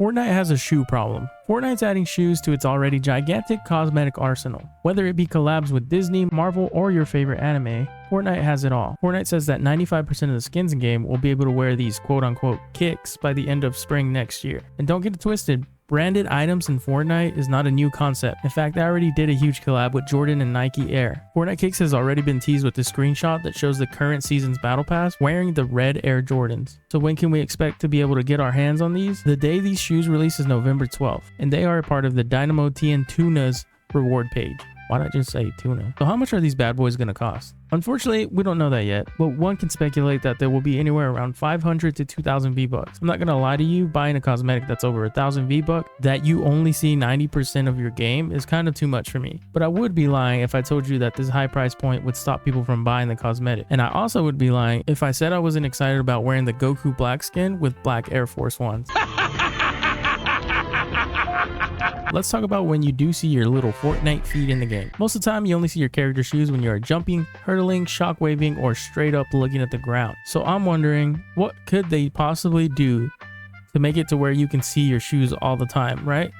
Fortnite has a shoe problem. Fortnite's adding shoes to its already gigantic cosmetic arsenal. Whether it be collabs with Disney, Marvel, or your favorite anime, Fortnite has it all. Fortnite says that 95% of the skins in game will be able to wear these quote-unquote kicks by the end of spring next year. And don't get it twisted, branded items in Fortnite is not a new concept. In fact, they already did a huge collab with Jordan and Nike Air. Fortnite Kicks has already been teased with this screenshot that shows the current season's battle pass wearing the red Air Jordans. So when can we expect to be able to get our hands on these? The day these shoes release is November 12th, and they are a part of the Dynamo TN Tuna's reward page. Why not just say tuna? So how much are these bad boys gonna cost? Unfortunately, we don't know that yet, but one can speculate that they will be anywhere around 500 to 2,000 V-Bucks. I'm not gonna lie to you, buying a cosmetic that's over 1,000 V-Bucks that you only see 90% of your game is kind of too much for me. But I would be lying if I told you that this high price point would stop people from buying the cosmetic. And I also would be lying if I said I wasn't excited about wearing the Goku black skin with black Air Force Ones. Let's talk about when you do see your little Fortnite feet in the game. Most of the time, you only see your character shoes when you are jumping, hurtling, shockwaving, or straight up looking at the ground. So I'm wondering, what could they possibly do to make it to where you can see your shoes all the time, right?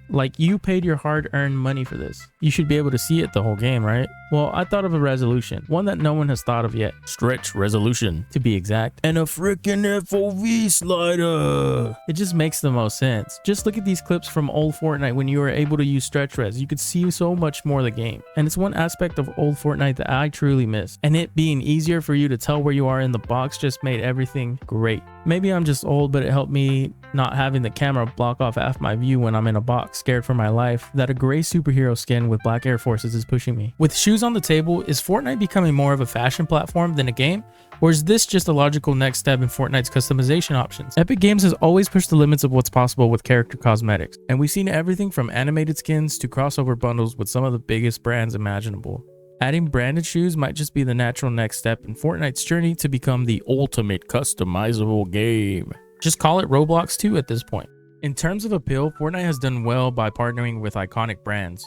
Like, you paid your hard-earned money for this. You should be able to see it the whole game, right? Well, I thought of a resolution, one that no one has thought of yet. Stretch resolution, to be exact. And a freaking FOV slider. It just makes the most sense. Just look at these clips from old Fortnite when you were able to use stretch res. You could see so much more of the game. And it's one aspect of old Fortnite that I truly miss. And it being easier for you to tell where you are in the box just made everything great. Maybe I'm just old, but it helped me not having the camera block off half my view when I'm in a box, scared for my life, that a gray superhero skin with black Air Forces is pushing me. With shoes on the table, is Fortnite becoming more of a fashion platform than a game? Or is this just a logical next step in Fortnite's customization options? Epic Games has always pushed the limits of what's possible with character cosmetics, and we've seen everything from animated skins to crossover bundles with some of the biggest brands imaginable. Adding branded shoes might just be the natural next step in Fortnite's journey to become the ultimate customizable game. Just call it Roblox 2 at this point. In terms of appeal, Fortnite has done well by partnering with iconic brands.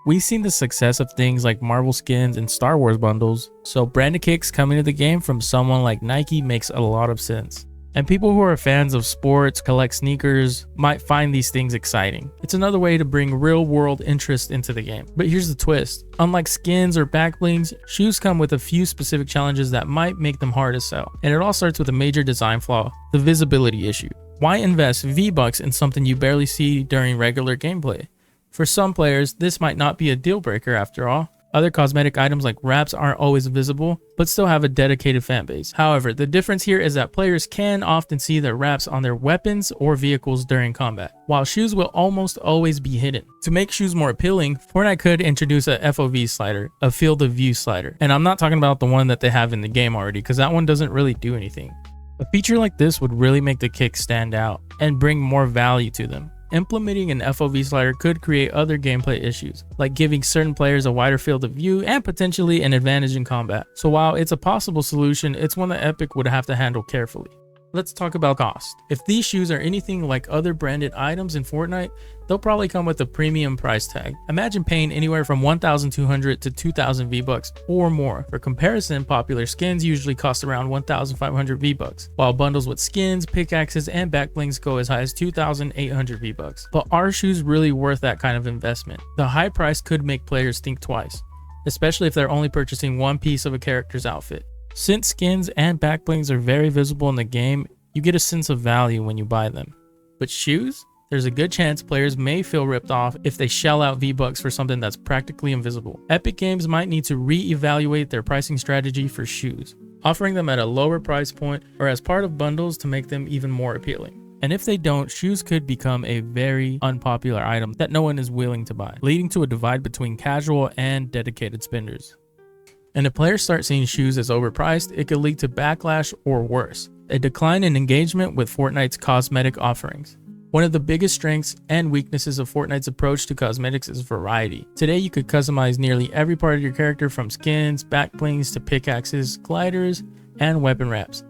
We've seen the success of things like Marvel skins and Star Wars bundles, so branded kicks coming to the game from someone like Nike makes a lot of sense. And people who are fans of sports, collect sneakers, might find these things exciting. It's another way to bring real world interest into the game. But here's the twist. Unlike skins or back blings, shoes come with a few specific challenges that might make them hard to sell. And it all starts with a major design flaw, the visibility issue. Why invest V-Bucks in something you barely see during regular gameplay? For some players, this might not be a deal breaker after all. Other cosmetic items like wraps aren't always visible, but still have a dedicated fan base. However, the difference here is that players can often see their wraps on their weapons or vehicles during combat, while shoes will almost always be hidden. To make shoes more appealing, Fortnite could introduce a FOV slider, a field of view slider. And I'm not talking about the one that they have in the game already, because that one doesn't really do anything. A feature like this would really make the kicks stand out and bring more value to them. Implementing an FOV slider could create other gameplay issues, like giving certain players a wider field of view and potentially an advantage in combat. So while it's a possible solution, it's one that Epic would have to handle carefully. Let's talk about cost. If these shoes are anything like other branded items in Fortnite, they'll probably come with a premium price tag. Imagine paying anywhere from 1,200 to 2,000 V-Bucks or more. For comparison, popular skins usually cost around 1,500 V-Bucks, while bundles with skins, pickaxes, and backblings go as high as 2,800 V-Bucks. But are shoes really worth that kind of investment? The high price could make players think twice, especially if they're only purchasing one piece of a character's outfit. Since skins and backblings are very visible in the game, you get a sense of value when you buy them. But shoes? There's a good chance players may feel ripped off if they shell out V-Bucks for something that's practically invisible. Epic Games might need to re-evaluate their pricing strategy for shoes, offering them at a lower price point or as part of bundles to make them even more appealing. And if they don't, shoes could become a very unpopular item that no one is willing to buy, leading to a divide between casual and dedicated spenders. And if players start seeing shoes as overpriced, it could lead to backlash or worse, a decline in engagement with Fortnite's cosmetic offerings. One of the biggest strengths and weaknesses of Fortnite's approach to cosmetics is variety. Today you could customize nearly every part of your character, from skins, backblings to pickaxes, gliders, and weapon wraps.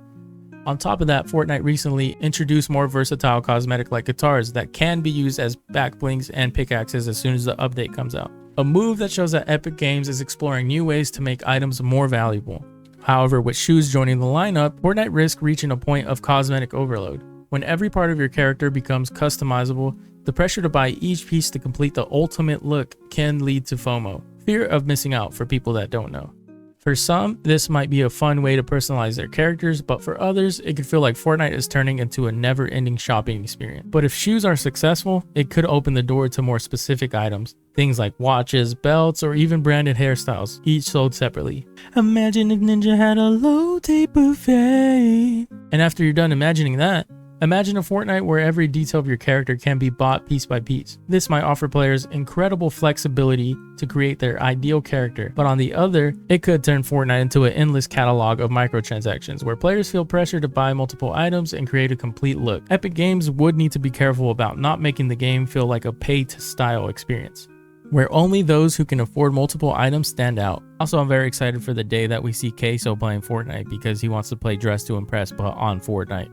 On top of that, Fortnite recently introduced more versatile cosmetic like guitars that can be used as backblings and pickaxes as soon as the update comes out. A move that shows that Epic Games is exploring new ways to make items more valuable. However, with shoes joining the lineup, Fortnite risks reaching a point of cosmetic overload. When every part of your character becomes customizable, the pressure to buy each piece to complete the ultimate look can lead to FOMO, fear of missing out, for people that don't know. For some, this might be a fun way to personalize their characters, but for others, it could feel like Fortnite is turning into a never-ending shopping experience. But if shoes are successful, it could open the door to more specific items. Things like watches, belts, or even branded hairstyles, each sold separately. Imagine if Ninja had a low tape buffet. And after you're done imagining that, imagine a Fortnite where every detail of your character can be bought piece by piece. This might offer players incredible flexibility to create their ideal character, but on the other, it could turn Fortnite into an endless catalog of microtransactions where players feel pressure to buy multiple items and create a complete look. Epic Games would need to be careful about not making the game feel like a pay-to-style experience, where only those who can afford multiple items stand out. Also, I'm very excited for the day that we see Queso playing Fortnite because he wants to play Dress to Impress, but on Fortnite.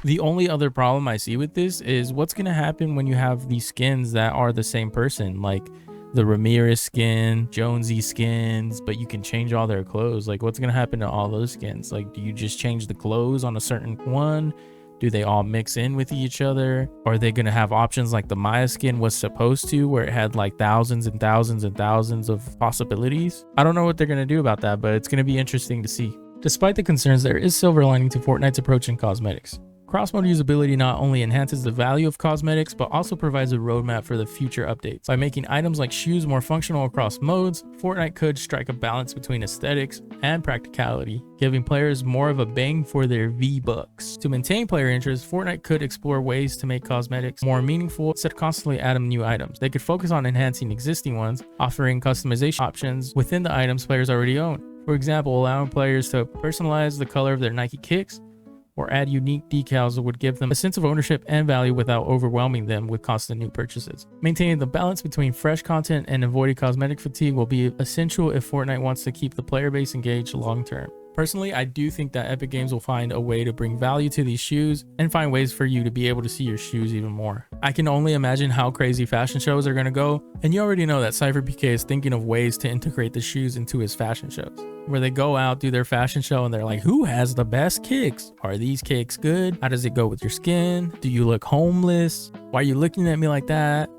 The only other problem I see with this is what's going to happen when you have these skins that are the same person, like the Ramirez skin, Jonesy skins, but you can change all their clothes. Like, what's going to happen to all those skins? Like, do you just change the clothes on a certain one? Do they all mix in with each other? Are they going to have options like the Maya skin was supposed to, where it had like thousands and thousands and thousands of possibilities? I don't know what they're going to do about that, but it's going to be interesting to see. Despite the concerns, there is silver lining to Fortnite's approach in cosmetics. Cross-mode usability not only enhances the value of cosmetics, but also provides a roadmap for the future updates. By making items like shoes more functional across modes, Fortnite could strike a balance between aesthetics and practicality, giving players more of a bang for their V-Bucks. To maintain player interest, Fortnite could explore ways to make cosmetics more meaningful instead of constantly adding new items. They could focus on enhancing existing ones, offering customization options within the items players already own. For example, allowing players to personalize the color of their Nike kicks, or add unique decals that would give them a sense of ownership and value without overwhelming them with constant new purchases. Maintaining the balance between fresh content and avoiding cosmetic fatigue will be essential if Fortnite wants to keep the player base engaged long term. Personally, I do think that Epic Games will find a way to bring value to these shoes and find ways for you to be able to see your shoes even more. I can only imagine how crazy fashion shows are going to go, and you already know that CypherPK is thinking of ways to integrate the shoes into his fashion shows, where they go out, do their fashion show, and they're like, who has the best kicks? Are these kicks good? How does it go with your skin? Do you look homeless? Why are you looking at me like that?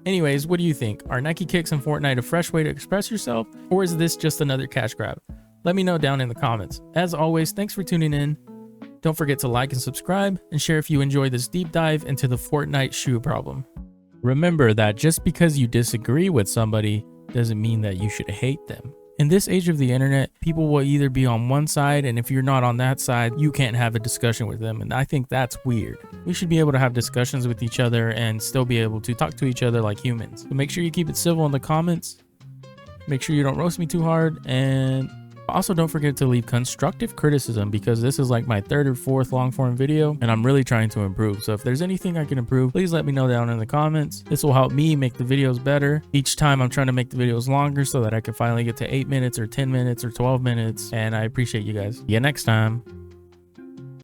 Anyways, what do you think? Are Nike kicks in Fortnite a fresh way to express yourself, or is this just another cash grab? Let me know down in the comments. As always, thanks for tuning in. Don't forget to like and subscribe, and share if you enjoy this deep dive into the Fortnite shoe problem. Remember that just because you disagree with somebody doesn't mean that you should hate them. In this age of the internet, people will either be on one side, and if you're not on that side, you can't have a discussion with them, and I think that's weird. We should be able to have discussions with each other and still be able to talk to each other like humans. So make sure you keep it civil in the comments. Make sure you don't roast me too hard, and also don't forget to leave constructive criticism, because this is like my third or fourth long form video and I'm really trying to improve. So if there's anything I can improve, please let me know down in the comments. This will help me make the videos better. Each time I'm trying to make the videos longer so that I can finally get to 8 minutes or 10 minutes or 12 minutes. And I appreciate you guys. See you next time.